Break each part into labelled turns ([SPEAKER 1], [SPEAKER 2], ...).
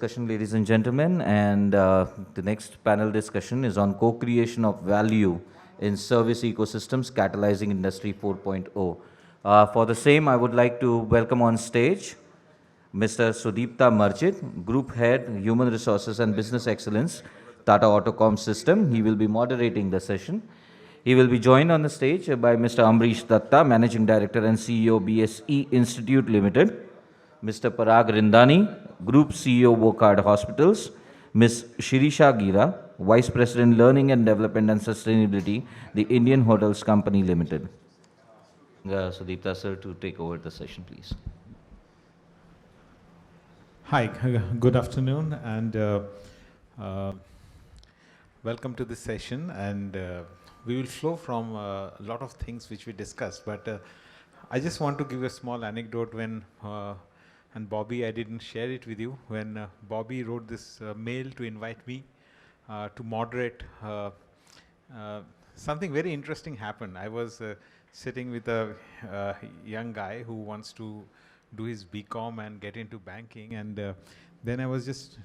[SPEAKER 1] discussion, ladies and gentlemen, and the next panel discussion is on co-creation of value in service ecosystems, catalyzing Industry 4.0. For the same, I would like to welcome on stage Mr. Sudipta Marchit, Group Head, Human Resources and Business Excellence, Tata Autocom System. He will be moderating the session. He will be joined on the stage by Mr. Amrish Datta, Managing Director and CEO, BSE Institute Limited, Mr. Parag Rindani, Group CEO, Wockhardt Hospitals, Ms. Shirisha Gira, Vice President, Learning and Development and Sustainability, the Indian Hotels Company Limited. Sudipta sir to take over the session, please.
[SPEAKER 2] Hi, good afternoon, and welcome to this session. And we will flow from a lot of things which we discussed, but I just want to give a small anecdote when, and Bobby, I didn't share it with you, when Bobby wrote this mail to invite me to moderate, something very interesting happened. I was sitting with a young guy who wants to do his BCom and get into banking, and then I was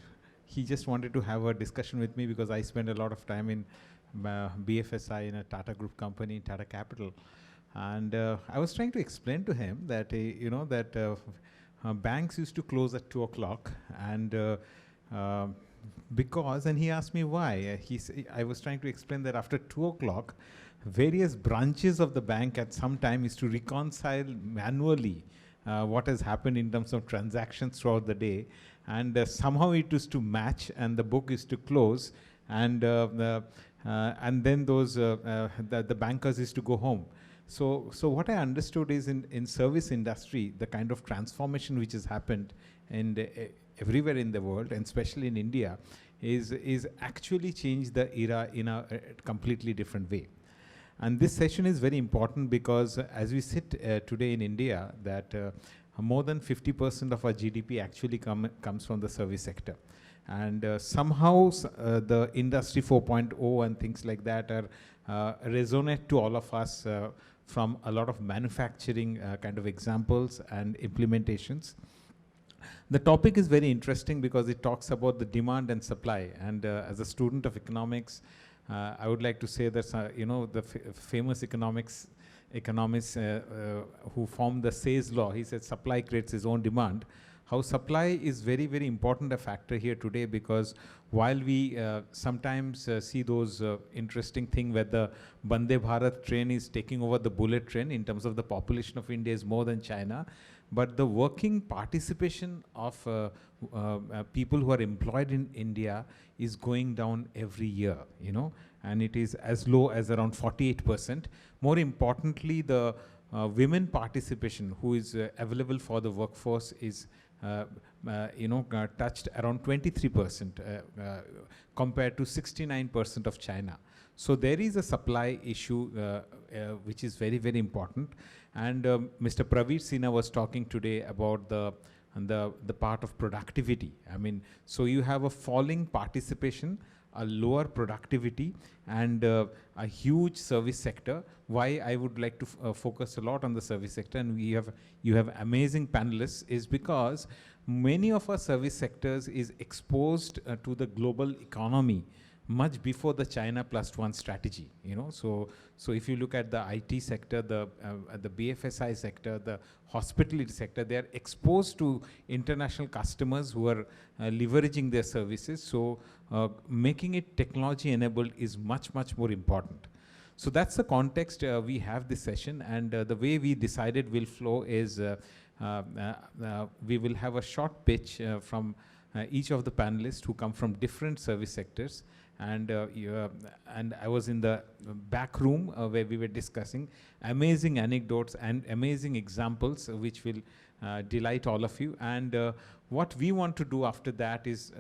[SPEAKER 2] he just wanted to have a discussion with me because I spent a lot of time in BFSI in a Tata Group company, Tata Capital, and I was trying to explain to him that banks used to close at 2 o'clock, and and he asked me why. I was trying to explain that after 2 o'clock, various branches of the bank at some time is to reconcile manually what has happened in terms of transactions throughout the day, and somehow it is to match, and the book is to close, and then those the bankers is to go home. So what I understood is in service industry, the kind of transformation which has happened everywhere in the world, and especially in India, is actually changed the era in a completely different way. And this session is very important because as we sit today in India, that more than 50% of our GDP actually comes from the service sector. And somehow the Industry 4.0 and things like that resonate to all of us from a lot of manufacturing kind of examples and implementations. The topic is very interesting because it talks about the demand and supply. And as a student of economics, I would like to say that the famous economists who formed the Say's law, he said supply creates its own demand. How supply is very, very important a factor here today, because while we sometimes see those interesting thing where the Vande Bharat train is taking over the bullet train in terms of the population of India is more than China, but the working participation of people who are employed in India is going down every year, and it is as low as around 48%. More importantly, the women participation who is available for the workforce is touched around 23% compared to 69% of China. So there is a supply issue which is very, very important. And Mr. Praveer Sinha was talking today about the part of productivity. I mean, so you have a falling participation, a lower productivity, and a huge service sector. Why I would like to focus a lot on the service sector, and you have amazing panelists, is because many of our service sectors is exposed to the global economy much before the China Plus One strategy, So if you look at the IT sector, the BFSI sector, the hospitality sector, they are exposed to international customers who are leveraging their services. So making it technology enabled is much, much more important. So that's the context we have this session, and the way we decided will flow is we will have a short pitch from each of the panelists who come from different service sectors. And I was in the back room where we were discussing amazing anecdotes and amazing examples which will delight all of you. And what we want to do after that is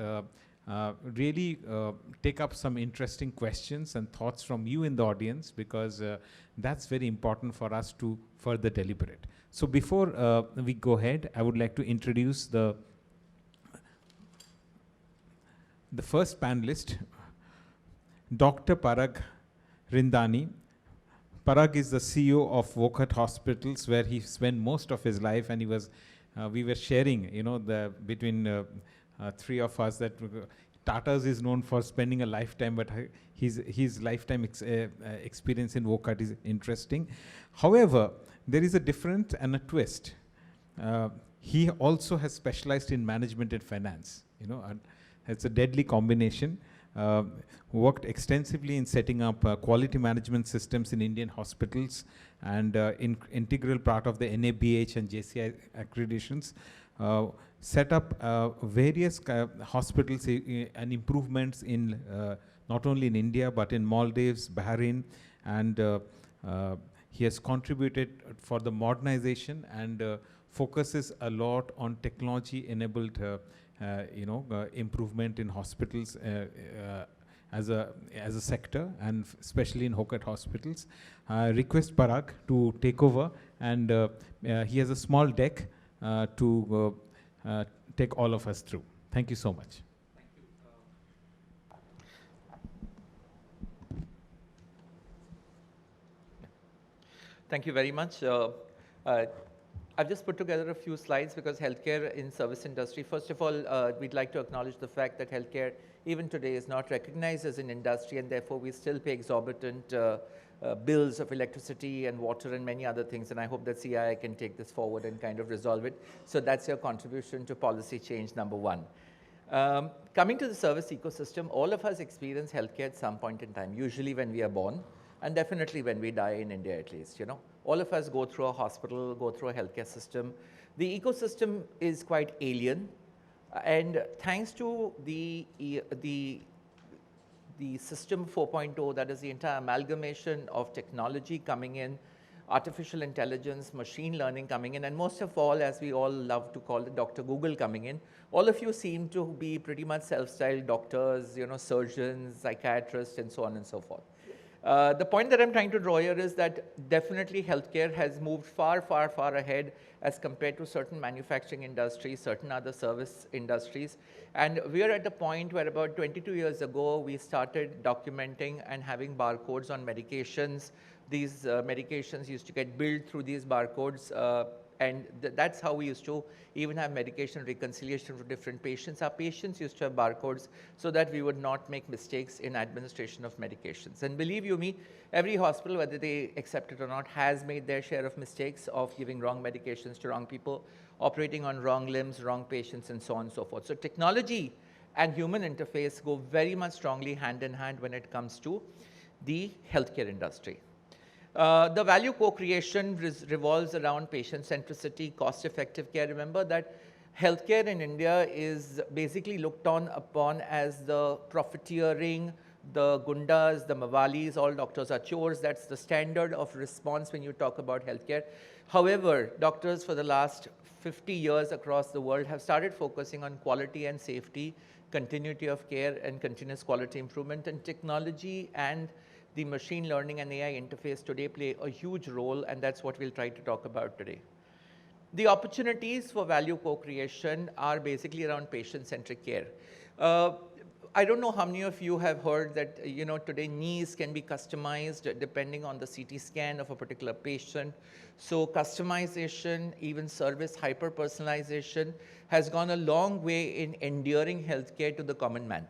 [SPEAKER 2] really take up some interesting questions and thoughts from you in the audience, because that's very important for us to further deliberate. So before we go ahead, I would like to introduce the first panelist, Dr. Parag Rindani. Parag is the CEO of Wockhardt Hospitals, where he spent most of his life, and he was, we were sharing, between three of us, that Tata's is known for spending a lifetime, but his lifetime experience in VOCAT is interesting. However, there is a difference and a twist. He also has specialized in management and finance, and it's a deadly combination. Worked extensively in setting up quality management systems in Indian hospitals, and integral part of the NABH and JCI accreditations. Set up various hospitals and improvements in not only in India but in Maldives, Bahrain, and he has contributed for the modernization and focuses a lot on technology-enabled improvement in hospitals as a sector, and especially in Hokat hospitals. Request Parag to take over, and he has a small deck to take all of us through. Thank you so much.
[SPEAKER 3] Thank you very much. I've just put together a few slides because healthcare in service industry, first of all, we'd like to acknowledge the fact that healthcare even today is not recognized as an industry, and therefore we still pay exorbitant bills of electricity and water and many other things, and I hope that CII can take this forward and kind of resolve it. So that's your contribution to policy change number one. Coming to the service ecosystem, all of us experience healthcare at some point in time, usually when we are born, and definitely when we die in India at least, All of us go through a hospital, go through a healthcare system. The ecosystem is quite alien, and thanks to the system 4.0, that is the entire amalgamation of technology coming in, artificial intelligence, machine learning coming in, and most of all, as we all love to call it, Dr. Google coming in, all of you seem to be pretty much self-styled doctors, surgeons, psychiatrists, and so on and so forth. The point that I'm trying to draw here is that definitely healthcare has moved far, far, far ahead as compared to certain manufacturing industries, certain other service industries. And we are at a point where about 22 years ago, we started documenting and having barcodes on medications. These medications used to get billed through these barcodes, and that's how we used to even have medication reconciliation for different patients. Our patients used to have barcodes so that we would not make mistakes in administration of medications. And believe you me, every hospital, whether they accept it or not, has made their share of mistakes of giving wrong medications to wrong people, operating on wrong limbs, wrong patients, and so on and so forth. So technology and human interface go very much strongly hand in hand when it comes to the healthcare industry. The value co-creation revolves around patient centricity, cost-effective care. Remember that healthcare in India is basically looked upon as the profiteering, the gundas, the mawalis, all doctors are chores. That's the standard of response when you talk about healthcare. However, doctors for the last 50 years across the world have started focusing on quality and safety, continuity of care, and continuous quality improvement, and technology and the machine learning and AI interface today play a huge role, and that's what we'll try to talk about today. The opportunities for value co-creation are basically around patient-centric care. I don't know how many of you have heard that, today knees can be customized depending on the CT scan of a particular patient. So customization, even service hyper-personalization has gone a long way in endearing healthcare to the common man.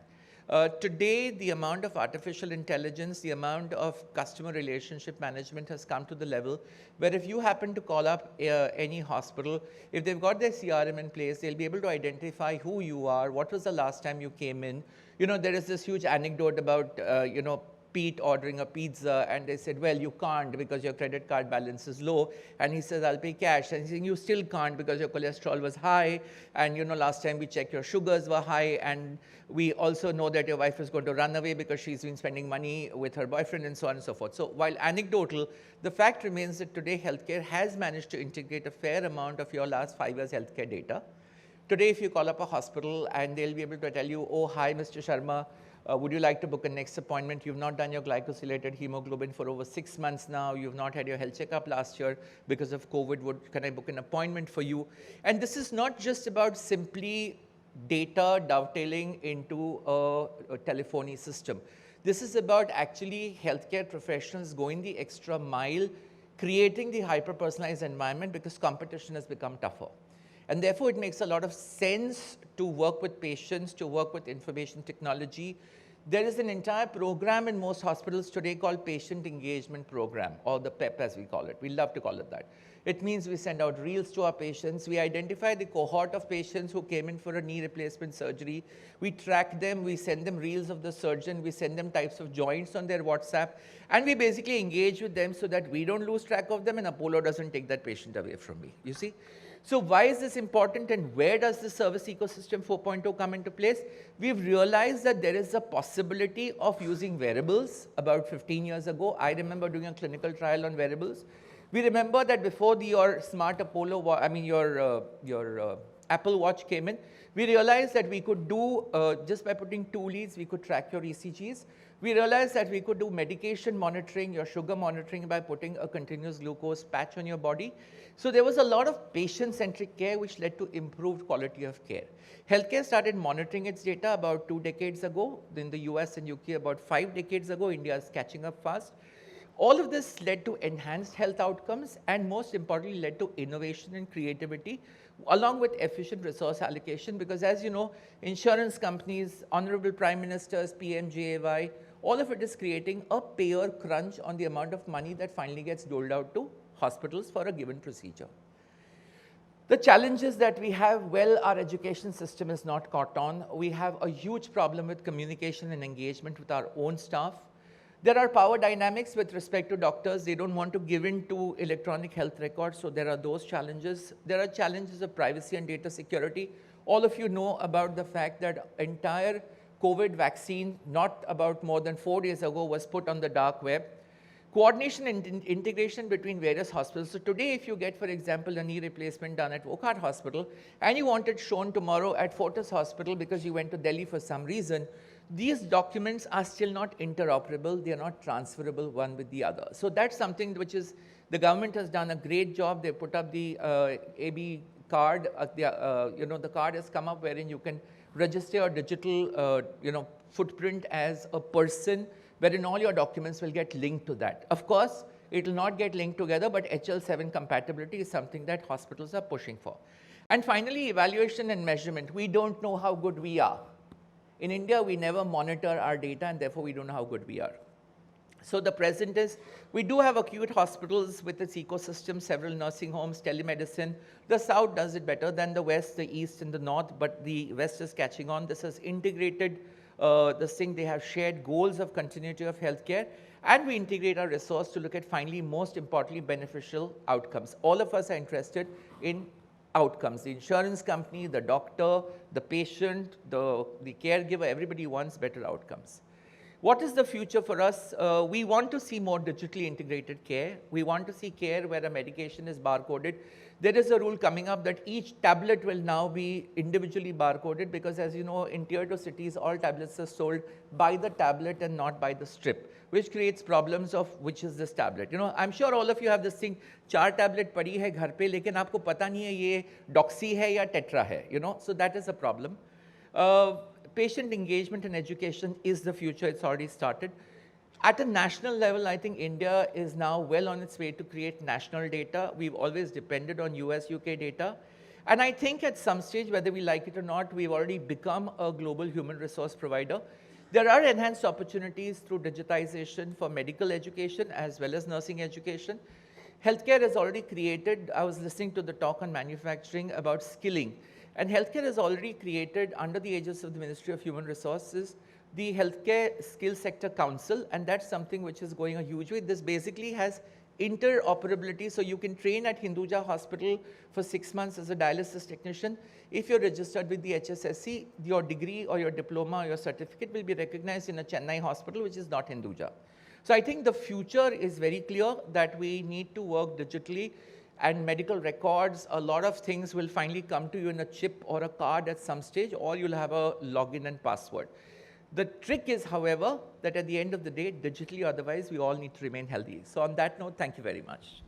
[SPEAKER 3] Today, the amount of artificial intelligence, the amount of customer relationship management has come to the level where if you happen to call up any hospital, if they've got their CRM in place, they'll be able to identify who you are, what was the last time you came in. There is this huge anecdote about, Pete ordering a pizza, and they said, well, you can't because your credit card balance is low. And he says, I'll pay cash. And he's saying, you still can't because your cholesterol was high. And, last time we checked, your sugars were high. And we also know that your wife is going to run away because she's been spending money with her boyfriend and so on and so forth. So while anecdotal, the fact remains that today healthcare has managed to integrate a fair amount of your last 5 years healthcare data. Today, if you call up a hospital and they'll be able to tell you, oh, hi, Mr. Sharma, would you like to book a next appointment? You've not done your glycosylated hemoglobin for over 6 months now. You've not had your health checkup last year because of COVID. Can I book an appointment for you? And this is not just about simply data dovetailing into a telephony system. This is about actually healthcare professionals going the extra mile, creating the hyper-personalized environment because competition has become tougher. And therefore, it makes a lot of sense to work with patients, to work with information technology. There is an entire program in most hospitals today called Patient Engagement Program, or the PEP as we call it. We love to call it that. It means we send out reels to our patients. We identify the cohort of patients who came in for a knee replacement surgery. We track them. We send them reels of the surgeon. We send them types of joints on their WhatsApp. And we basically engage with them so that we don't lose track of them and Apollo doesn't take that patient away from me. You see? So why is this important, and where does the service ecosystem 4.0 come into place? We've realized that there is a possibility of using wearables. About 15 years ago, I remember doing a clinical trial on wearables. We remember that before your smart Apollo, your Apple Watch came in, we realized that we could do, just by putting two leads, we could track your ECGs. We realized that we could do medication monitoring, your sugar monitoring, by putting a continuous glucose patch on your body. So there was a lot of patient-centric care which led to improved quality of care. Healthcare started monitoring its data about 2 decades ago. In the US and UK, about 5 decades ago. India is catching up fast. All of this led to enhanced health outcomes and, most importantly, led to innovation and creativity, along with efficient resource allocation, because as you know, insurance companies, honorable prime ministers, PMJAY, all of it is creating a payer crunch on the amount of money that finally gets doled out to hospitals for a given procedure. The challenges that we have, well, our education system is not caught on. We have a huge problem with communication and engagement with our own staff. There are power dynamics with respect to doctors. They don't want to give in to electronic health records, so there are those challenges. There are challenges of privacy and data security. All of you know about the fact that entire COVID vaccine, not about more than 4 days ago, was put on the dark web. Coordination and integration between various hospitals. So today, if you get, for example, a knee replacement done at Wockhardt Hospital, and you want it shown tomorrow at Fortis Hospital because you went to Delhi for some reason, these documents are still not interoperable. They are not transferable one with the other. So that's something which is, the government has done a great job. They put up the AB card. The card has come up wherein you can register your digital footprint as a person, wherein all your documents will get linked to that. Of course, it will not get linked together, but HL7 compatibility is something that hospitals are pushing for. And finally, evaluation and measurement. We don't know how good we are. In India, we never monitor our data, and therefore we don't know how good we are. So the present is, we do have acute hospitals with its ecosystem, several nursing homes, telemedicine. The South does it better than the West, the East, and the North, but the West is catching on. This has integrated this thing. They have shared goals of continuity of healthcare, and we integrate our resource to look at, finally, most importantly, beneficial outcomes. All of us are interested in outcomes. The insurance company, the doctor, the patient, the caregiver, everybody wants better outcomes. What is the future for us? We want to see more digitally integrated care. We want to see care where a medication is barcoded. There is a rule coming up that each tablet will now be individually barcoded, because as you know, in tier 2 cities, all tablets are sold by the tablet and not by the strip, which creates problems of which is this tablet. You know, I'm sure all of you have this thing, 4 tablet पड़ी है घर पे, लेकिन आपको पता नहीं है ये doxy है या tetra है, you know, so that is a problem. Patient engagement and education is the future. It's already started. At a national level, I think India is now well on its way to create national data. We've always depended on US, UK data. And I think at some stage, whether we like it or not, we've already become a global human resource provider. There are enhanced opportunities through digitization for medical education as well as nursing education. Healthcare has already created, I was listening to the talk on manufacturing about skilling. And healthcare has already created, under the aegis of the Ministry of Human Resources, the Healthcare Skill Sector Council, and that's something which is going a huge way. This basically has interoperability, so you can train at Hinduja Hospital for 6 months as a dialysis technician. If you're registered with the HSSC, your degree or your diploma or your certificate will be recognized in a Chennai hospital, which is not Hinduja. So I think the future is very clear that we need to work digitally, and medical records, a lot of things will finally come to you in a chip or a card at some stage, or you'll have a login and password. The trick is, however, that at the end of the day, digitally or otherwise, we all need to remain healthy. So on that note, thank you very much.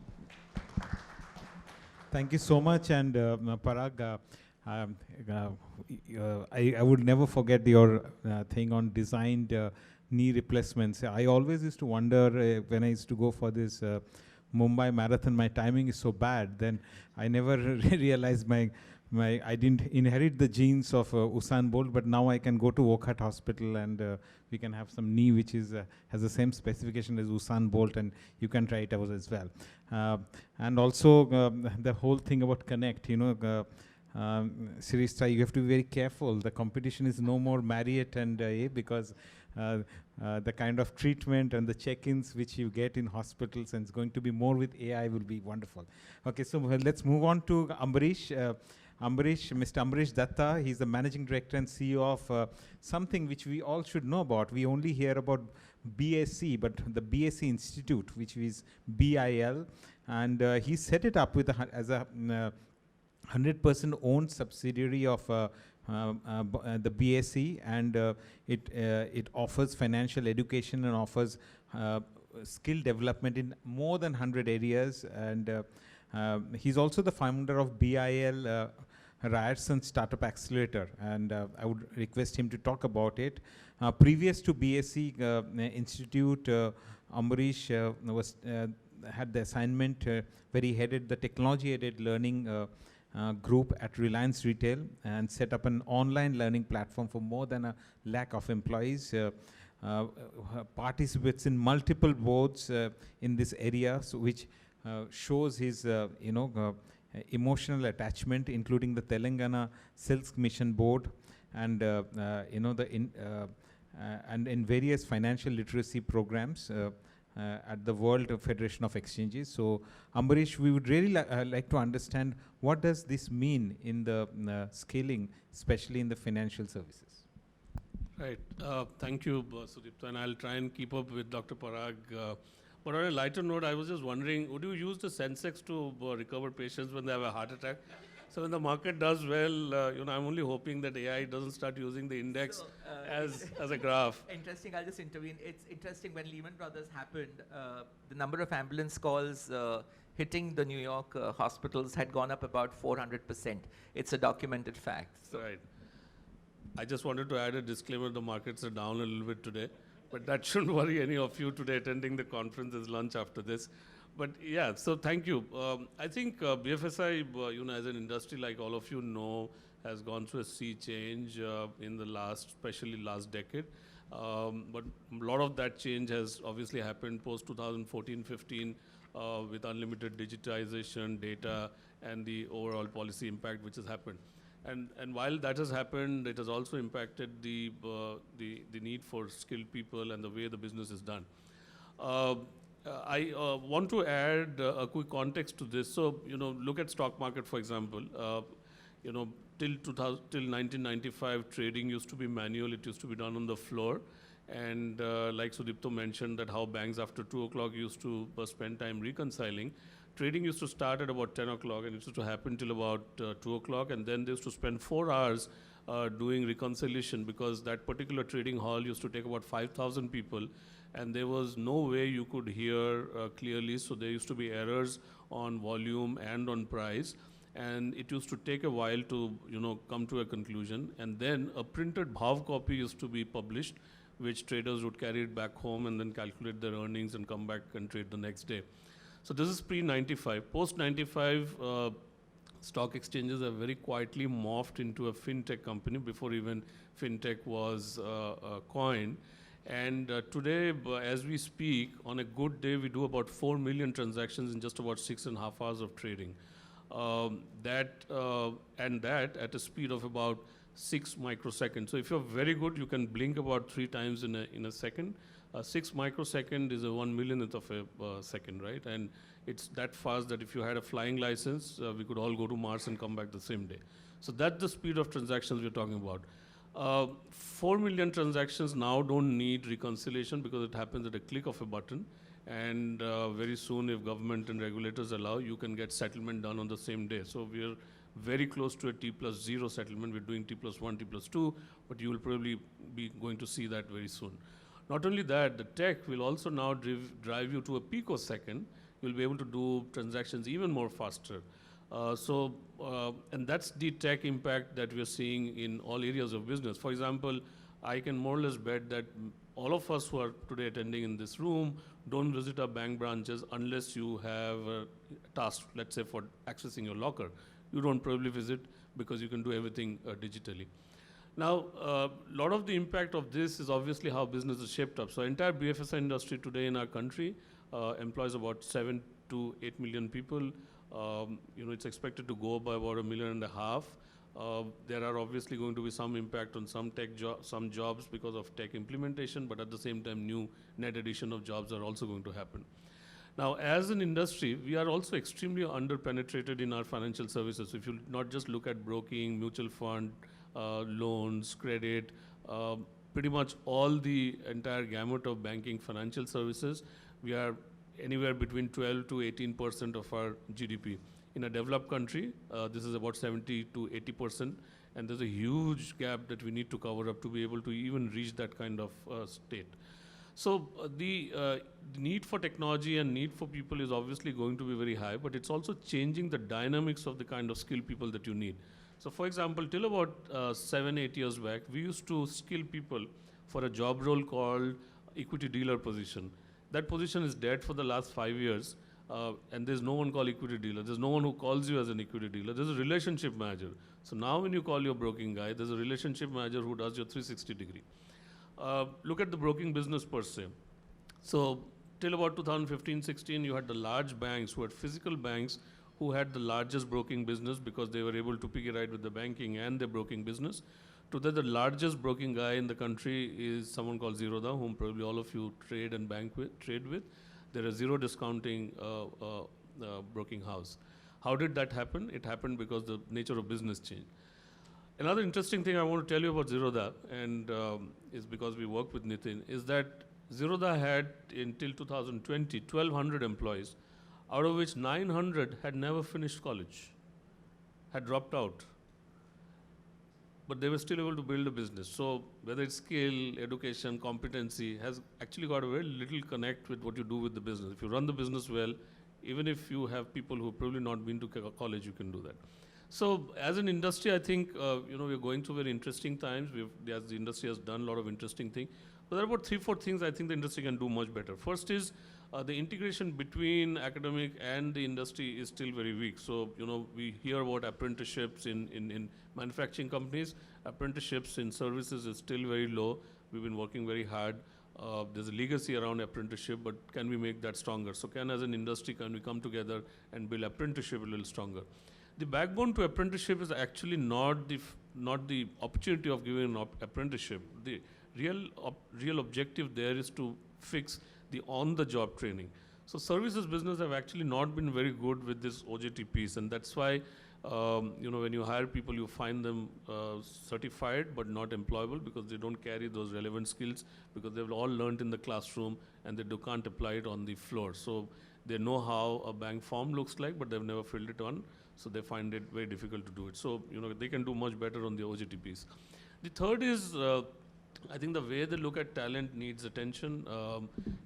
[SPEAKER 2] Thank you so much. And Parag, I would never forget your thing on designed knee replacements. I always used to wonder when I used to go for this Mumbai marathon, my timing is so bad, then I never realized my I didn't inherit the genes of Usain Bolt, but now I can go to Wokat Hospital and we can have some knee which is has the same specification as Usain Bolt, and you can try it out as well. And also the whole thing about connect, Sirista, you have to be very careful. The competition is no more Marriott and because the kind of treatment and the check-ins which you get in hospitals, and it's going to be more with AI, will be wonderful. Okay, so let's move on to Ambarish. Mr. Ambarish Datta, he's the Managing Director and CEO of something which we all should know about. We only hear about BSc, but the BSc Institute, which is BIL, and he set it up with as a 100% owned subsidiary of the BSc, and it offers financial education and offers skill development in more than 100 areas. And he's also the founder of BIL Ryerson Startup Accelerator, and I would request him to talk about it. Previous to BSc Institute, Ambarish had the assignment where he headed the technology-aided learning group at Reliance Retail and set up an online learning platform for more than 1 lakh of employees. Participates in multiple boards in this area, so which shows his emotional attachment, including the Telangana Silk Mission Board, and and in various financial literacy programs at the World Federation of Exchanges. So, Ambarish, we would really like to understand, what does this mean in the scaling, especially in the financial services?
[SPEAKER 4] Right. Thank you, Sudipta, and I'll try and keep up with Dr. Parag. But on a lighter note, I was just wondering, would you use the Sensex to recover patients when they have a heart attack? So when the market does well, I'm only hoping that AI doesn't start using the index as a graph.
[SPEAKER 3] Interesting, I'll just intervene. It's interesting, when Lehman Brothers happened, the number of ambulance calls hitting the New York hospitals had gone up about 400%. It's a documented fact. So.
[SPEAKER 4] Right. I just wanted to add a disclaimer, the markets are down a little bit today, but that shouldn't worry any of you today attending the conference. There's lunch after this. But yeah, so thank you. I think BFSI, as an industry, like all of you know, has gone through a sea change in the especially last decade. But a lot of that change has obviously happened post 2014-15 with unlimited digitization, data, and the overall policy impact which has happened. And while that has happened, it has also impacted the need for skilled people and the way the business is done. I want to add a quick context to this. So, look at stock market, for example. Till 1995, trading used to be manual. It used to be done on the floor. And like Sudipto mentioned, that how banks after 2 o'clock used to spend time reconciling. Trading used to start at about 10 o'clock and it used to happen till about 2 o'clock. And then they used to spend 4 hours doing reconciliation, because that particular trading hall used to take about 5,000 people. And there was no way you could hear clearly, so there used to be errors on volume and on price, and it used to take a while to come to a conclusion. And then a printed bhav copy used to be published, which traders would carry it back home and then calculate their earnings and come back and trade the next day. So this is pre-95. Post-95, stock exchanges have very quietly morphed into a fintech company before even fintech was coined. And today, as we speak, on a good day, we do about 4 million transactions in just about 6.5 hours of trading. That at a speed of about 6 microseconds. So if you're very good, you can blink about 3 times in a second. 6 microsecond is a 1/millionth of a second, right? And it's that fast that if you had a flying license, we could all go to Mars and come back the same day. So that's the speed of transactions we're talking about. 4 million transactions now don't need reconciliation because it happens at a click of a button. And very soon, if government and regulators allow, you can get settlement done on the same day. So we're very close to a T+0 settlement. We're doing T+1, T+2, but you will probably be going to see that very soon. Not only that, the tech will also now drive you to a picosecond. You'll be able to do transactions even more faster. And that's the tech impact that we're seeing in all areas of business. For example, I can more or less bet that all of us who are today attending in this room don't visit our bank branches unless you have a task, let's say, for accessing your locker. you don't probably visit because you can do everything digitally. Now, a lot of the impact of this is obviously how business is shaped up. So entire BFSI industry today in our country employs about 7 to 8 million people. It's expected to go by about 1.5 million. There are obviously going to be some impact on some some jobs because of tech implementation, but at the same time, new net addition of jobs are also going to happen. Now, as an industry, we are also extremely under-penetrated in our financial services. So if you not just look at broking, mutual fund, loans, credit, pretty much all the entire gamut of banking financial services, we are anywhere between 12 to 18% of our GDP. In a developed country, this is about 70 to 80%, and there's a huge gap that we need to cover up to be able to even reach that kind of state. So the need for technology and need for people is obviously going to be very high, but it's also changing the dynamics of the kind of skilled people that you need. So for example, till about 7, 8 years back, we used to skill people for a job role called equity dealer position. That position is dead for the last 5 years, and there's no one called equity dealer. There's no one who calls you as an equity dealer. There's a relationship manager. So now when you call your broking guy, there's a relationship manager who does your 360 degree. Look at the broking business per se. So till about 2015-16, you had the large banks who had physical banks who had the largest broking business because they were able to pick a ride with the banking and the broking business. Today, the largest broking guy in the country is someone called Zerodha, whom probably all of you trade with. They're a zero discounting broking house. How did that happen? It happened because the nature of business changed. Another interesting thing I want to tell you about Zerodha, and is because we work with Nitin, is that Zerodha had, until 2020, 1,200 employees, out of which 900 had never finished college, had dropped out. But they were still able to build a business. So whether it's skill, education, competency, has actually got a very little connect with what you do with the business. If you run the business well, even if you have people who have probably not been to college, you can do that. So as an industry, I think we're going through very interesting times. As the industry has done a lot of interesting things. But there are about 3, 4 things I think the industry can do much better. First is the integration between academic and the industry is still very weak. So we hear about apprenticeships in manufacturing companies. Apprenticeships in services is still very low. We've been working very hard. There's a legacy around apprenticeship, but can we make that stronger? So as an industry, can we come together and build apprenticeship a little stronger? The backbone to apprenticeship is actually not the opportunity of giving an apprenticeship. The real objective there is to fix the on-the-job training. So services business have actually not been very good with this OJT piece, and that's why when you hire people, you find them certified but not employable because they don't carry those relevant skills because they've all learned in the classroom and they can't apply it on the floor. So they know how a bank form looks like, but they've never filled it on. So they find it very difficult to do it. So they can do much better on the OJT piece. The third is, I think the way they look at talent needs attention.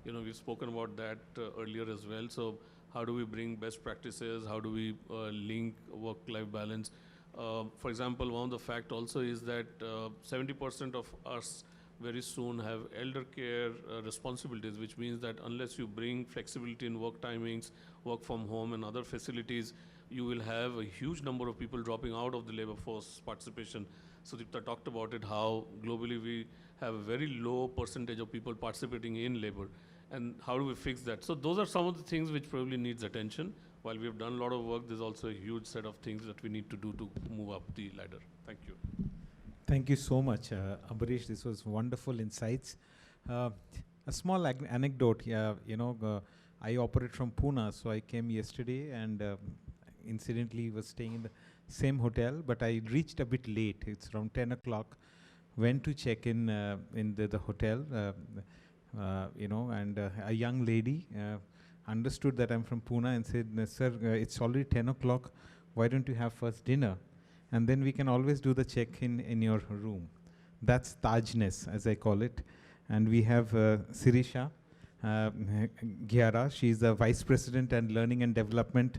[SPEAKER 4] We've spoken about that earlier as well. So how do we bring best practices? How do we link work-life balance? For example, one of the fact also is that 70% of us very soon have elder care responsibilities, which means that unless you bring flexibility in work timings, work from home and other facilities, you will have a huge number of people dropping out of the labor force participation. So Deepta talked about it, how globally we have a very low percentage of people participating in labor. And how do we fix that? So those are some of the things which probably needs attention. While we have done a lot of work, there's also a huge set of things that we need to do to move up the ladder. Thank you.
[SPEAKER 2] Thank you so much, Ambarish. This was wonderful insights. A small anecdote. I operate from Pune, so I came yesterday and incidentally was staying in the same hotel, but I reached a bit late. It's around 10 o'clock. Went to check in the hotel, and a young lady understood that I'm from Pune and said, "Sir, it's already 10 o'clock. Why don't you have first dinner? And then we can always do the check-in in your room." That's Tajness, as I call it. And we have Sirisha Ghiara. She's the Vice President and Learning and Development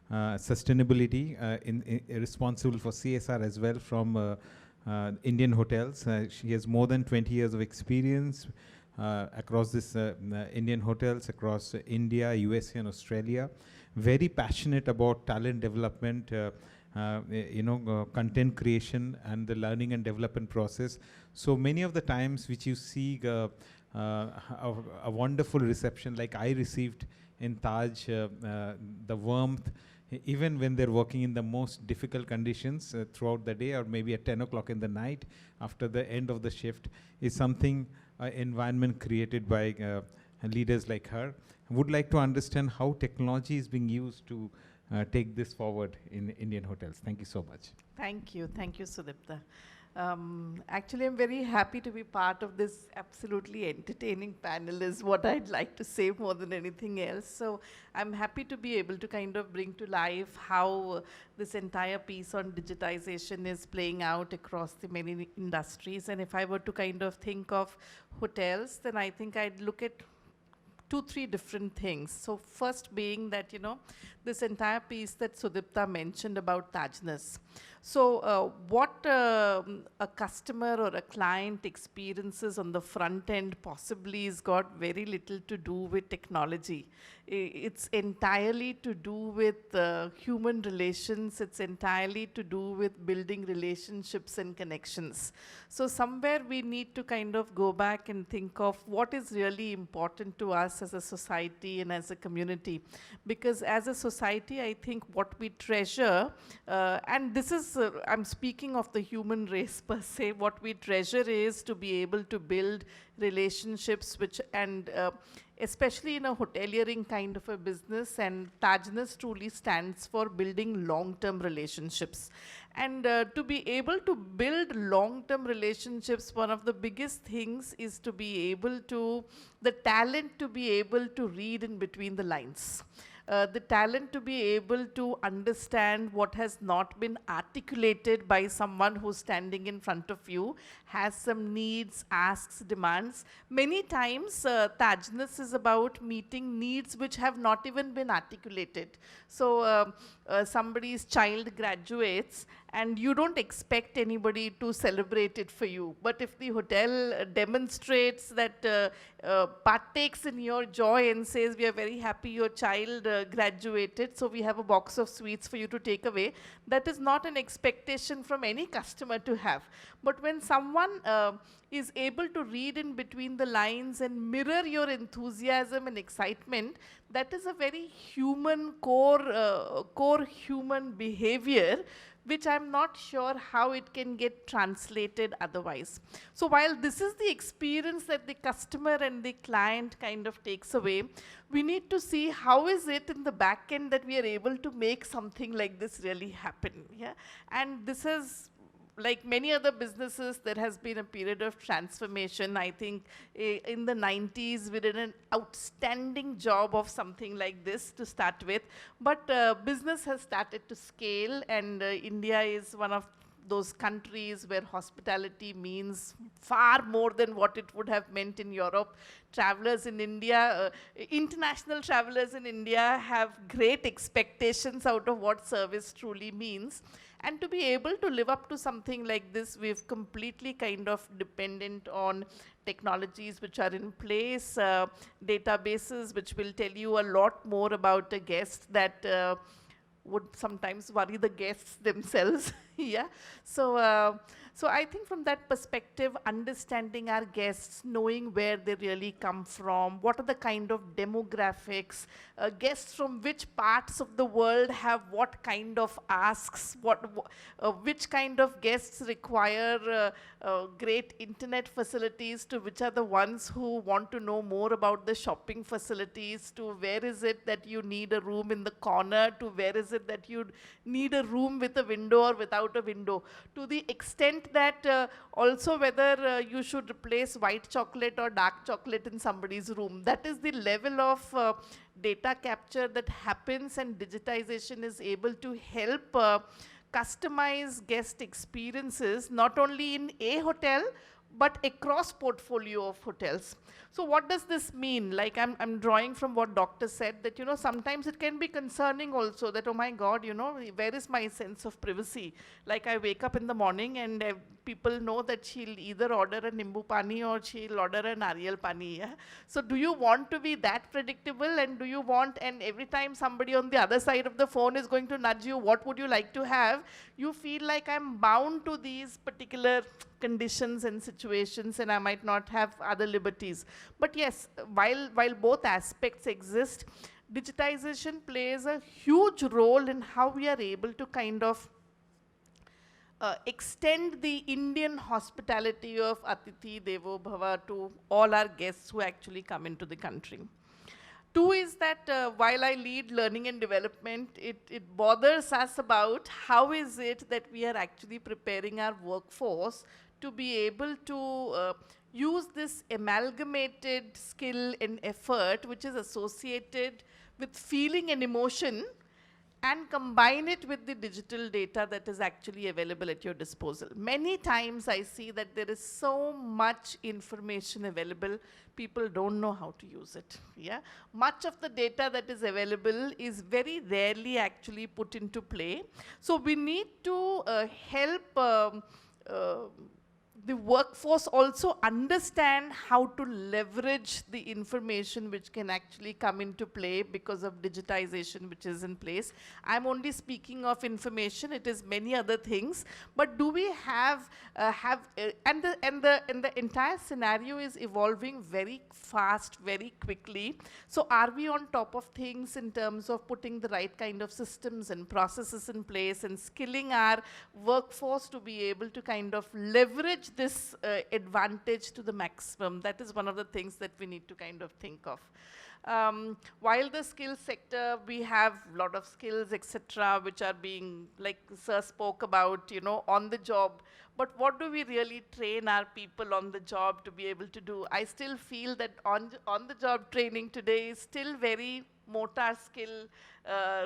[SPEAKER 2] Sustainability, responsible for CSR as well from Indian Hotels. She has more than 20 years of experience across this Indian hotels, across India, USA and Australia. Very passionate about talent development, content creation and the learning and development process. So many of the times which you see a wonderful reception like I received in Taj, the warmth, even when they're working in the most difficult conditions throughout the day, or maybe at 10 o'clock in the night after the end of the shift, is something environment created by leaders like her. Would like to understand how technology is being used to take this forward in Indian hotels. Thank you so much.
[SPEAKER 5] Thank you, Sudipta. Actually, I'm very happy to be part of this absolutely entertaining panel is what I'd like to say more than anything else. So I'm happy to be able to kind of bring to life how this entire piece on digitization is playing out across the many industries. And if I were to kind of think of hotels, then I think I'd look at 2-3 different things. So first being that, this entire piece that Sudipta mentioned about Tajness. So what a customer or a client experiences on the front end possibly has got very little to do with technology. It's entirely to do with human relations. It's entirely to do with building relationships and connections. So somewhere we need to kind of go back and think of what is really important to us as a society and as a community. Because as a society, I think what we treasure, and this is, I'm speaking of the human race per se, what we treasure is to be able to build relationships which, and especially in a hoteliering kind of a business, and Tajness truly stands for building long-term relationships. And to be able to build long-term relationships, one of the biggest things is to be able to, the talent to be able to read in between the lines. The talent to be able to understand what has not been articulated by someone who's standing in front of you, has some needs, asks, demands. Many times, Tajness is about meeting needs which have not even been articulated. So somebody's child graduates and you don't expect anybody to celebrate it for you. But if the hotel demonstrates that, partakes in your joy and says, we are very happy your child graduated, so we have a box of sweets for you to take away, that is not an expectation from any customer to have. But when someone is able to read in between the lines and mirror your enthusiasm and excitement, that is a very human core human behavior, which I'm not sure how it can get translated otherwise. So while this is the experience that the customer and the client kind of takes away, we need to see how is it in the back end that we are able to make something like this really happen. Yeah? And this is, like many other businesses, there has been a period of transformation. I think in the 90s, we did an outstanding job of something like this to start with. But business has started to scale, and India is one of those countries where hospitality means far more than what it would have meant in Europe. Travelers in India, international travelers in India have great expectations out of what service truly means. And to be able to live up to something like this, we've completely kind of dependent on technologies which are in place, databases which will tell you a lot more about a guest that would sometimes worry the guests themselves. Yeah. So I think from that perspective, understanding our guests, knowing where they really come from, what are the kind of demographics, guests from which parts of the world have what kind of asks, which kind of guests require great internet facilities, to which are the ones who want to know more about the shopping facilities, to where is it that you need a room in the corner, to where is it that you need a room with a window or without a window, to the extent that also whether you should replace white chocolate or dark chocolate in somebody's room. That is the level of data capture that happens, and digitization is able to help customize guest experiences, not only in a hotel, but across portfolio of hotels. So what does this mean? Like I'm drawing from what doctor said, that, you know, sometimes it can be concerning also that, oh my God, you know, where is my sense of privacy? Like I wake up in the morning and people know that she'll either order a Nimbu Pani or she'll order a Nariyal Pani. Yeah? So do you want to be that predictable, and do you want, and every time somebody on the other side of the phone is going to nudge you, what would you like to have? You feel like I'm bound to these particular conditions and situations, and I might not have other liberties. But yes, while both aspects exist, digitization plays a huge role in how we are able to kind of extend the Indian hospitality of Atithi Devo Bhava to all our guests who actually come into the country. Two is that while I lead learning and development, it bothers us about how is it that we are actually preparing our workforce to be able to use this amalgamated skill and effort which is associated with feeling and emotion, and combine it with the digital data that is actually available at your disposal. Many times I see that there is so much information available, people don't know how to use it. Yeah? Much of the data that is available is very rarely actually put into play. So we need to help the workforce also understand how to leverage the information which can actually come into play because of digitization which is in place. I'm only speaking of information, it is many other things, but do we have, and the entire scenario is evolving very fast, very quickly. So are we on top of things in terms of putting the right kind of systems and processes in place and skilling our workforce to be able to kind of leverage this advantage to the maximum? That is one of the things that we need to kind of think of. While the skill sector, we have a lot of skills, etc., which are being, like Sir spoke about, you know, on the job. But what do we really train our people on the job to be able to do? I still feel that on the job training today is still very motor skill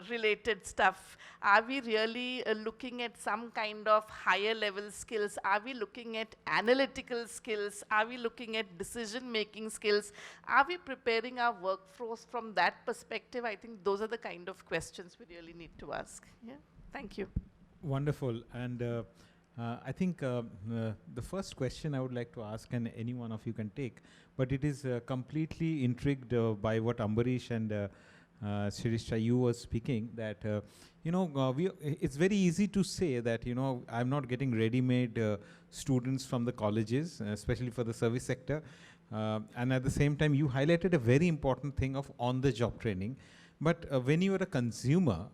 [SPEAKER 5] related stuff. Are we really looking at some kind of higher level skills? Are we looking at analytical skills? Are we looking at decision making skills? Are we preparing our workforce from that perspective? I think those are the kind of questions we really need to ask. Yeah, thank you.
[SPEAKER 2] Wonderful. And I think the first question I would like to ask, and any one of you can take, but it is completely intrigued by what Ambarish and Shirisha, you were speaking, that you know, it's very easy to say that, you know, I'm not getting ready-made students from the colleges, especially for the service sector. And at the same time, you highlighted a very important thing of on-the-job training. But when you are a consumer,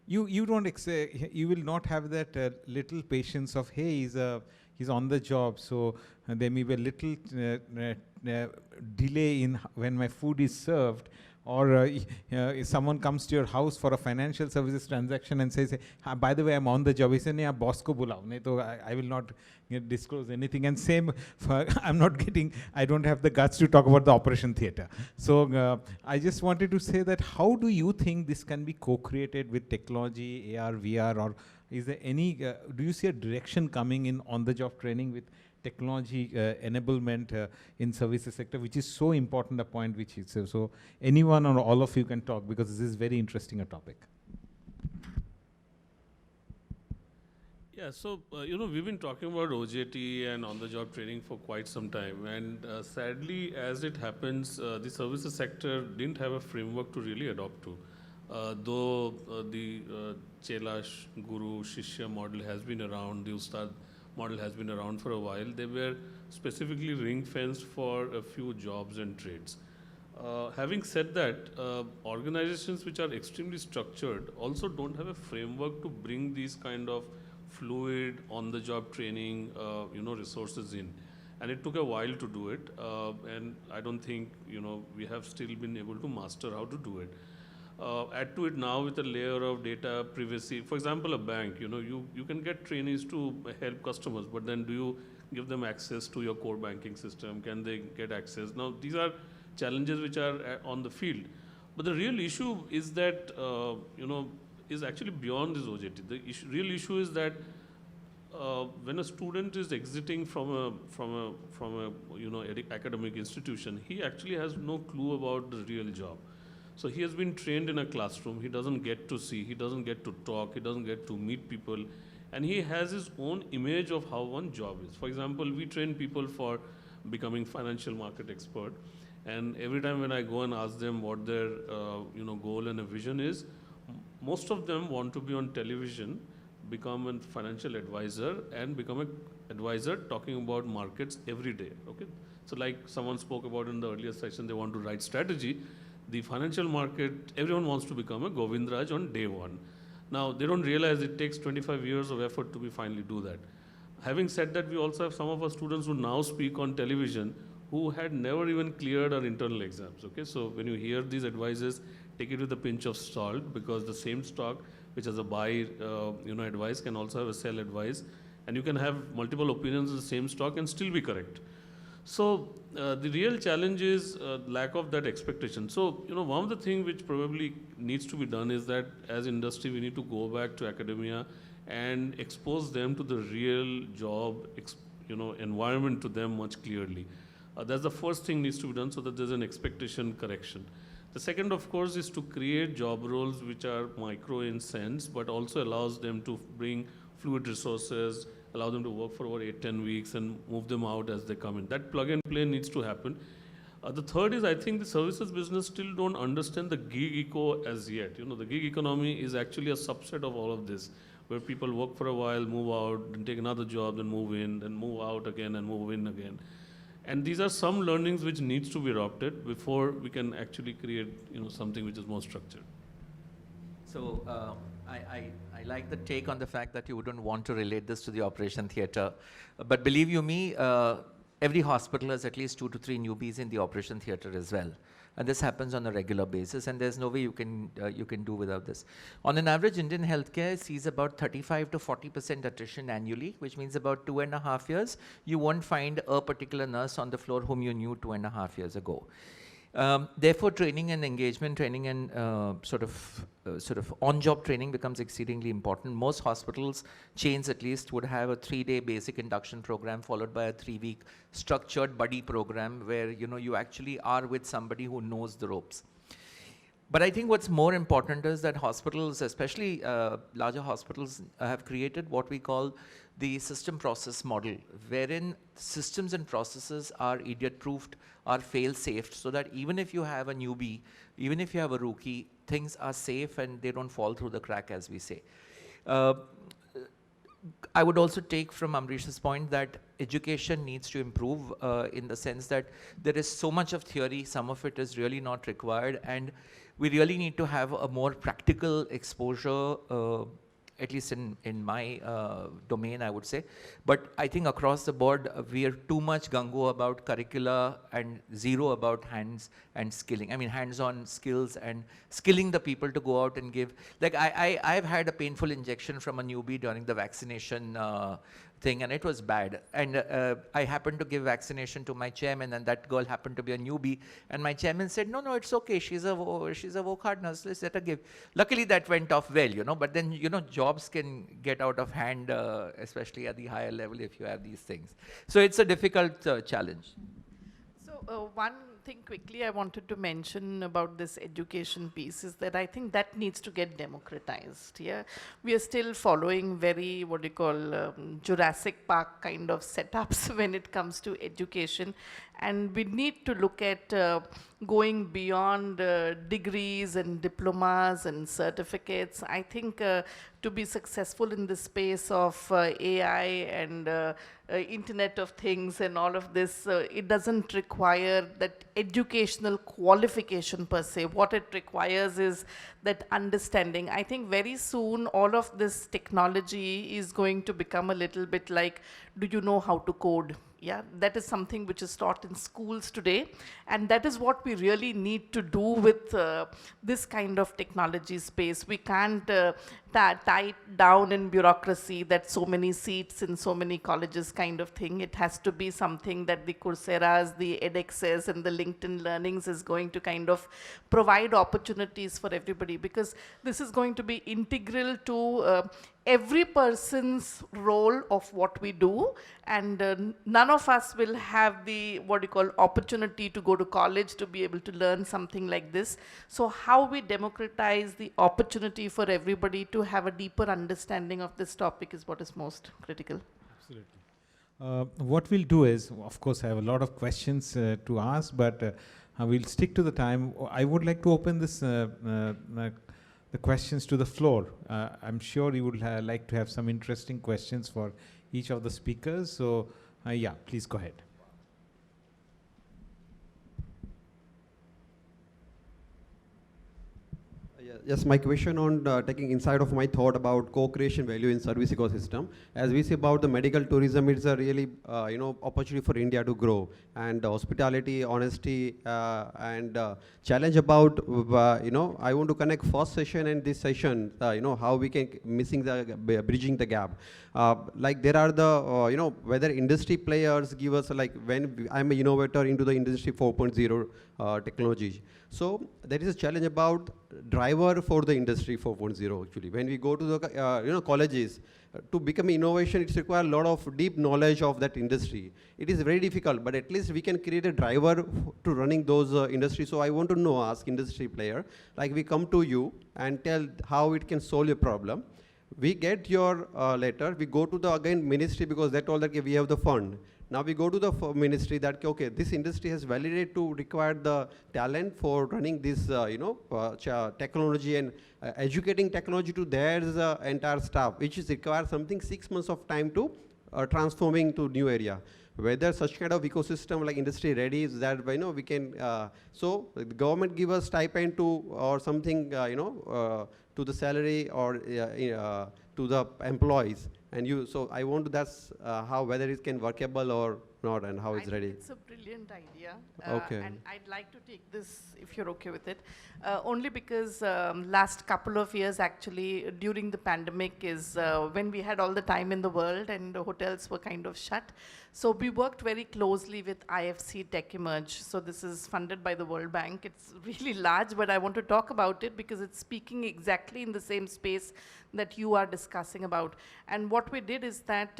[SPEAKER 2] you don't you will not have that little patience of, hey, he's on the job, so there may be a little delay in when my food is served. Or if someone comes to your house for a financial services transaction and says, by the way, I'm on the job, he says, "Nahi, boss ko bulao, nahi to I will not disclose anything." And same, I don't have the guts to talk about the operation theater. So I just wanted to say that, how do you think this can be co-created with technology, AR, VR, or is there any, do you see a direction coming in on-the-job training with technology enablement in services sector, which is so important a point, which is so anyone or all of you can talk, because this is very interesting a topic.
[SPEAKER 4] Yeah, so you know, we've been talking about OJT and on-the-job training for quite some time, and sadly, as it happens, the services sector didn't have a framework to really adopt to. Though the Chela Guru Shishya model has been around, the Ustad model has been around for a while, they were specifically ring-fenced for a few jobs and trades. Having said that, organizations which are extremely structured also don't have a framework to bring these kind of fluid, on-the-job training, you know, resources in. And it took a while to do it, and I don't think, you know, we have still been able to master how to do it. Add to it now with a layer of data privacy. For example, a bank, you know, you can get trainees to help customers, but then do you give them access to your core banking system? Can they get access? Now, these are challenges which are on the field. But the real issue is that, you know, is actually beyond this OJT. The real issue is that when a student is exiting from a academic institution, he actually has no clue about the real job. So he has been trained in a classroom. He doesn't get to see. He doesn't get to talk. He doesn't get to meet people, and he has his own image of how one job is. For example, we train people for becoming financial market expert, and every time when I go and ask them what their goal and a vision is, most of them want to be on television, become a financial advisor, and become an advisor talking about markets every day. Okay, so like someone spoke about in the earlier session, they want to write strategy. The financial market, everyone wants to become a Govindraj on day one. Now, they don't realize it takes 25 years of effort to finally do that. Having said that, we also have some of our students who now speak on television who had never even cleared our internal exams. Okay, so when you hear these advices, take it with a pinch of salt, because the same stock which has a buy advice can also have a sell advice, and you can have multiple opinions on the same stock and still be correct. So the real challenge is lack of that expectation. So one of the things which probably needs to be done is that as industry we need to go back to academia and expose them to the real job environment to them much clearly. That's the first thing needs to be done, so that there's an expectation correction. The second, of course, is to create job roles which are micro in sense, but also allows them to bring fluid resources, allow them to work for over 8-10 weeks and move them out as they come in. That plug and play needs to happen. The third is, I think the services business still don't understand the gig eco as yet. The gig economy is actually a subset of all of this, where people work for a while, move out, then take another job, then move in, then move out again and move in again. And these are some learnings which needs to be adopted before we can actually create something which is more structured.
[SPEAKER 3] So I like the take on the fact that you wouldn't want to relate this to the operation theatre. But believe you me, every hospital has at least 2 to 3 newbies in the operation theatre as well. And this happens on a regular basis, and there's no way you can do without this. On an average, Indian healthcare sees about 35 to 40% attrition annually, which means about 2.5 years, you won't find a particular nurse on the floor whom you knew 2.5 years ago. Therefore, training and engagement, training and sort of on-job training becomes exceedingly important. Most hospitals, chains at least, would have a 3-day basic induction program followed by a 3-week structured buddy program where you actually are with somebody who knows the ropes. But I think what's more important is that hospitals, especially larger hospitals, have created what we call the system process model, wherein systems and processes are idiot-proofed, are fail-safe, so that even if you have a newbie, even if you have a rookie, things are safe and they don't fall through the crack, as we say. I would also take from Amrish's point that education needs to improve in the sense that there is so much of theory, some of it is really not required, and we really need to have a more practical exposure, at least in my domain, I would say. But I think across the board, we are too much gung-ho about curricula and zero about hands and skilling. I mean, hands-on skills and skilling the people to go out and give. Like I've had a painful injection from a newbie during the vaccination thing, and it was bad. And I happened to give vaccination to my chairman, and that girl happened to be a newbie. And my chairman said, no, it's okay. She's a VOCAD nurse. Let's let her give. Luckily, that went off well, But then, jobs can get out of hand, especially at the higher level if you have these things. So it's a difficult challenge.
[SPEAKER 5] So one thing quickly I wanted to mention about this education piece is that I think that needs to get democratized. Yeah, we are still following very Jurassic Park kind of setups when it comes to education, and we need to look at going beyond degrees and diplomas and certificates. I think to be successful in the space of AI and Internet of Things and all of this, it doesn't require that educational qualification per se. What it requires is that understanding. I think very soon all of this technology is going to become a little bit like, do you know how to code? Yeah, that is something which is taught in schools today, and that is what we really need to do with this kind of technology space. We can't tie it down in bureaucracy that so many seats in so many colleges kind of thing. It has to be something that the Coursera's, the edX's, and the LinkedIn Learnings is going to kind of provide opportunities for everybody, because this is going to be integral to every person's role of what we do, and none of us will have the, what you call, opportunity to go to college to be able to learn something like this. So how we democratize the opportunity for everybody to have a deeper understanding of this topic is what is most critical.
[SPEAKER 2] Absolutely. What we'll do is, of course, I have a lot of questions to ask, but we'll stick to the time. I would like to open this the questions to the floor. I'm sure you would like to have some interesting questions for each of the speakers. So, yeah, please go ahead.
[SPEAKER 6] Yes, my question on taking insight of my thought about co-creation value in service ecosystem. As we see about the medical tourism, it's a really opportunity for India to grow, and hospitality, honesty, and challenge about I want to connect first session and this session. How we can bridging the gap. Like there are the whether industry players give us, like when I'm an innovator into the industry 4.0 technology. So there is a challenge about driver for the industry 4.0 actually. When we go to the colleges, to become innovation, it requires a lot of deep knowledge of that industry. It is very difficult, but at least we can create a driver to running those industries. So I want to ask industry player, like we come to you and tell how it can solve your problem. We get your letter, we go to the again ministry because they told that we have the fund. Now we go to the ministry that, okay, this industry has validated to require the talent for running this, technology and educating technology to their entire staff, which is require something 6 months of time to transforming to new area. Whether such kind of ecosystem like industry ready is that, we can, so the government give us stipend to, or something, to the salary or to the employees. And so I want to, that's how, whether it can workable or not, and how it's ready.
[SPEAKER 5] It's a brilliant idea.
[SPEAKER 6] Okay.
[SPEAKER 5] And I'd like to take this, if you're okay with it, only because last couple of years actually during the pandemic is when we had all the time in the world and the hotels were kind of shut. So we worked very closely with IFC Tech Emerge. So this is funded by the World Bank. It's really large, but I want to talk about it because it's speaking exactly in the same space that you are discussing about. And what we did is that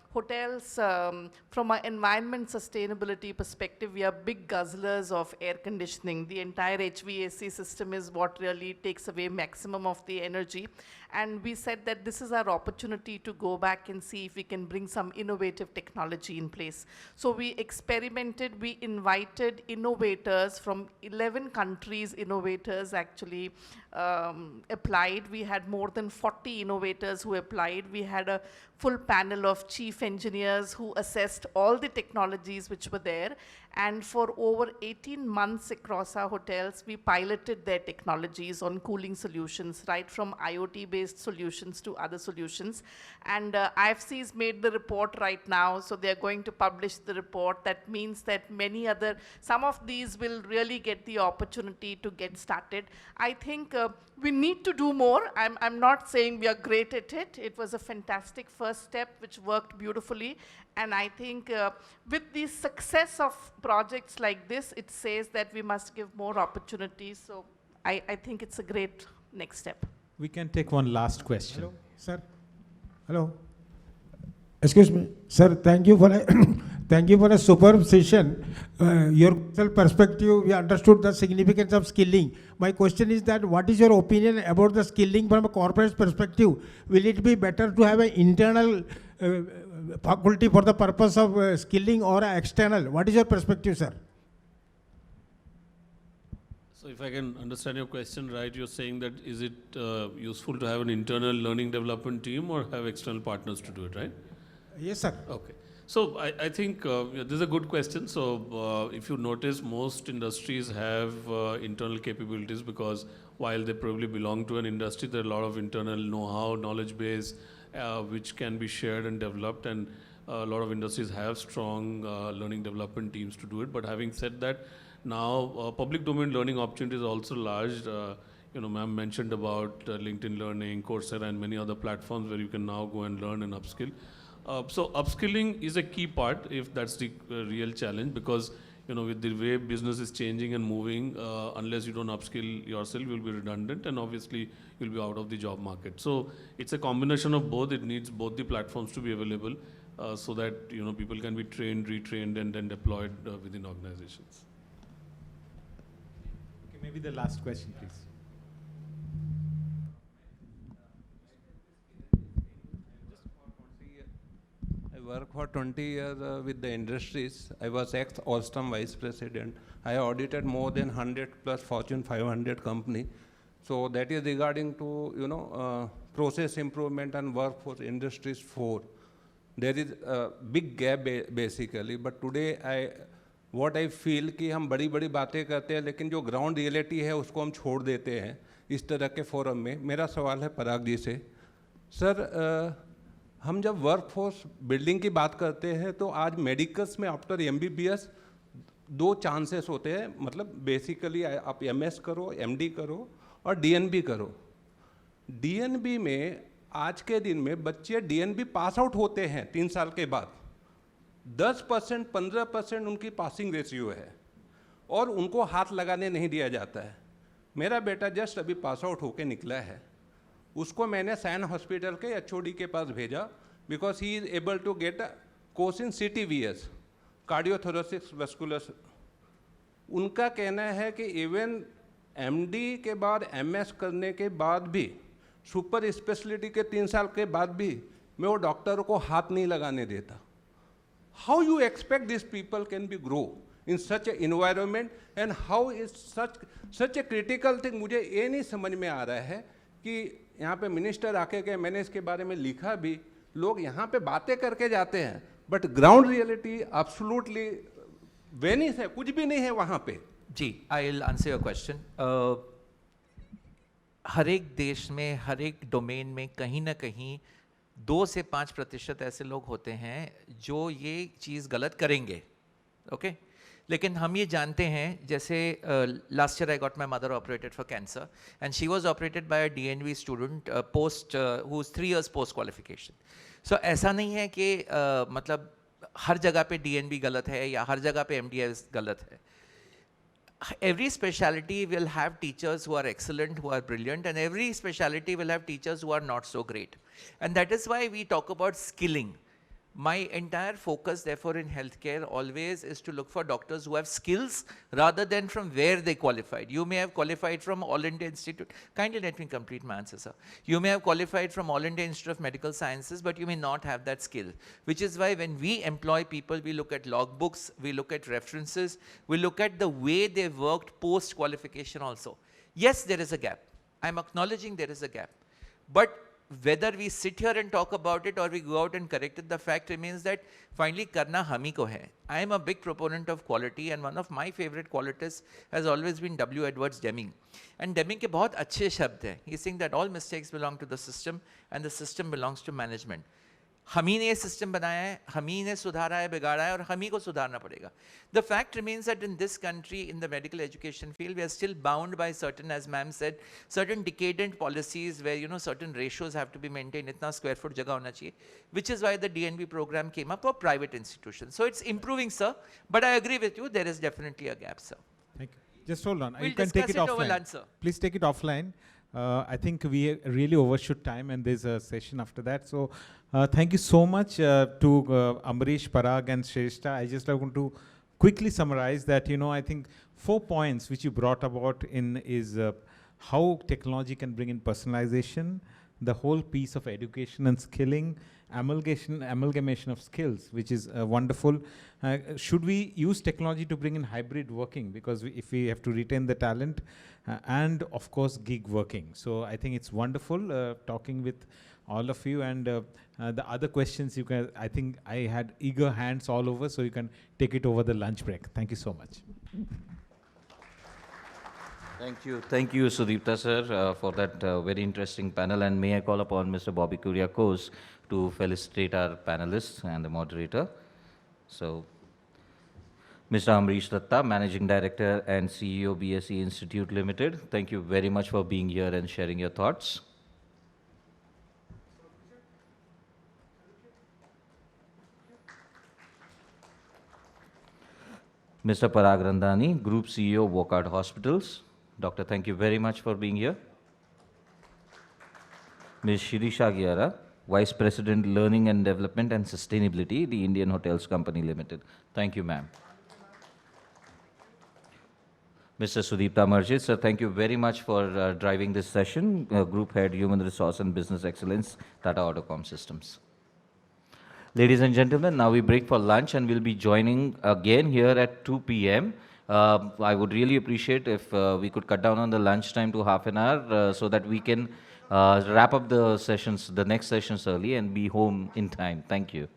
[SPEAKER 5] hotels, from an environment sustainability perspective, we are big guzzlers of air conditioning. The entire HVAC system is what really takes away maximum of the energy. And we said that this is our opportunity to go back and see if we can bring some innovative technology in place. So we experimented, we invited innovators from 11 countries, innovators actually applied. We had more than 40 innovators who applied. We had a full panel of chief engineers who assessed all the technologies which were there. And for over 18 months across our hotels, we piloted their technologies on cooling solutions, right from IoT-based solutions to other solutions. And IFC's made the report right now, so they're going to publish the report. That means that some of these will really get the opportunity to get started. I think we need to do more. I'm not saying we are great at it. It was a fantastic first step which worked beautifully. And I think with the success of projects like this, it says that we must give more opportunities. So I think it's a great next step.
[SPEAKER 2] We can take one last question.
[SPEAKER 7] Hello, sir. Hello. Excuse me, sir. Thank you for a thank you for a superb session. Your perspective, we understood the significance of skilling. My question is that what is your opinion about the skilling from a corporate perspective? Will it be better to have an internal faculty for the purpose of skilling or external? What is your perspective, sir?
[SPEAKER 4] So if I can understand your question right, you're saying that is it useful to have an internal learning development team or have external partners to do it, right?
[SPEAKER 7] Yes, sir.
[SPEAKER 4] Okay. So I think this is a good question. So if you notice, most industries have internal capabilities because while they probably belong to an industry, there are a lot of internal know-how, knowledge base, which can be shared and developed, and a lot of industries have strong learning development teams to do it. But having said that, now public domain learning opportunities are also large. Ma'am mentioned about LinkedIn Learning, Coursera, and many other platforms where you can now go and learn and upskill. So upskilling is a key part if that's the real challenge, because with the way business is changing and moving, unless you don't upskill yourself, you'll be redundant, and obviously you'll be out of the job market. So it's a combination of both. It needs both the platforms to be available so that people can be trained, retrained, and then deployed within organizations.
[SPEAKER 2] Okay, maybe the last question, please.
[SPEAKER 8] I work for 20 years with the industries. I was ex-Alstom vice president. I audited more than 100 plus Fortune 500 company. So that is regarding to, process improvement and workforce industries 4. There is a big gap basically, but today what I feel कि हम बड़ी-बड़ी बातें करते हैं, लेकिन जो ground reality है उसको हम छोड़ देते हैं इस तरह के फोरम में. मेरा सवाल है पराग जी से. सर, हम जब वर्कफोर्स बिल्डिंग की बात करते हैं तो आज मेडिकल्स में आफ्टर एमबीबीएस 2 चांसेस होते हैं. मतलब बेसिकली आप एमएस करो, एमडी करो और डीएनबी करो. डीएनबी में आज के दिन में बच्चे डीएनबी पास आउट होते हैं 3 साल के बाद. 10%, 15% उनकी पासिंग रेशियो है और उनको हाथ लगाने नहीं दिया जाता है. मेरा बेटा जस्ट अभी पास आउट होके निकला है. उसको मैंने सैन हॉस्पिटल के एचओडी के पास भेजा because he is able to get a course in CTVS, cardiothoracic vascular. उनका कहना है कि इवन एमडी के बाद एमएस करने के बाद भी, सुपर स्पेशलिटी के 3 साल के बाद भी मैं वो डॉक्टरों को हाथ नहीं लगाने देता. How you expect this people can be grow in such A environment and how is such a critical thing. मुझे ये नहीं समझ में आ रहा है कि यहाँ पे मिनिस्टर आके के मैंने इसके बारे में लिखा भी, लोग यहाँ पे बातें करके जाते हैं बट ग्राउंड रियलिटी एब्सोल्युटली वेनिस है, कुछ भी नहीं है वहाँ पे.
[SPEAKER 3] जी, I will answer your question. हर एक देश में, हर एक डोमेन में कहीं ना कहीं 2 से 5% ऐसे लोग होते हैं जो ये चीज़ गलत करेंगे. ओके लेकिन हम ये जानते हैं, जैसे last year I got my mother operated for cancer and she was operated by a DNB student post who is 3 years post qualification. So ऐसा नहीं है कि मतलब हर जगह पे डीएनवी गलत है या हर जगह पे एमडीएस गलत है. Every specialty will have teachers who are excellent, who are brilliant, and every specialty will have teachers who are not so great. And that is why we talk about skilling. My entire focus therefore in healthcare always is to look for doctors who have skills rather than from where they qualified. You may have qualified from All India Institute. Kindly let me complete my answer, sir. You may have qualified from All India Institute of Medical Sciences, but you may not have that skill. Which is why when we employ people, we look at logbooks, we look at references, we look at the way they worked post qualification also. Yes, there is a gap. I'm acknowledging there is a gap. But whether we sit here and talk about it or we go out and correct it, the fact remains that finally karna hami ko hai. I am a big proponent of quality and one of my favorite qualities has always been W. Edwards Deming. And Deming ke bahut अच्छे शब्द हैं. He's saying that all mistakes belong to the system and the system belongs to management. हम ही ने ये system बनाया है, हम ही ने सुधारा है, बिगाड़ा है और हम ही को सुधारना पड़ेगा. The fact remains that in this country, in the medical education field, we are still bound by certain, as ma'am said, certain decadent policies where certain ratios have to be maintained. इतना square foot जगह होना चाहिए, which is why the DNB program came up for private institutions. So it's improving, sir. But I agree with you, there is definitely a gap, sir.
[SPEAKER 2] Thank you. Just hold on.
[SPEAKER 3] We'll
[SPEAKER 2] You can take
[SPEAKER 3] discuss
[SPEAKER 2] it
[SPEAKER 3] it over
[SPEAKER 2] offline.
[SPEAKER 3] lunch, sir.
[SPEAKER 2] Please take it offline. I think we really overshoot time and there's a session after that. So thank you so much to Amrish, Parag and Shrestha. I just want to quickly summarize that, I think 4 points which you brought about in is how technology can bring in personalization, the whole piece of education and skilling, amalgamation of skills, which is wonderful. Should we use technology to bring in hybrid working? Because if we have to retain the talent, and of course gig working. So I think it's wonderful talking with all of you, and the other questions you can, I think I had eager hands all over, so you can take it over the lunch break. Thank you so much.
[SPEAKER 1] Thank you, Sudipta sir, for that very interesting panel. And may I call upon Mr. Bobby Kuriakose to felicitate our panelists and the moderator. So, Mr. Amrish Datta, Managing Director and CEO, BSE Institute Limited. Thank you very much for being here and sharing your thoughts. Mr. Parag Randani, Group CEO, Wockhardt Hospitals. Doctor, thank you very much for being here. Ms. Shirisha Giara, Vice President, Learning and Development and Sustainability, the Indian Hotels Company Limited. Thank you, ma'am. Mr. Sudipta Marjit, sir, thank you very much for driving this session. Group Head, Human Resource and Business Excellence, Tata Autocom Systems. Ladies and gentlemen, now we break for lunch and we'll be joining again here at 2 p.m. I would really appreciate if we could cut down on the lunch time to half an hour so that we can wrap up the sessions, the next sessions early and be home in time. Thank you.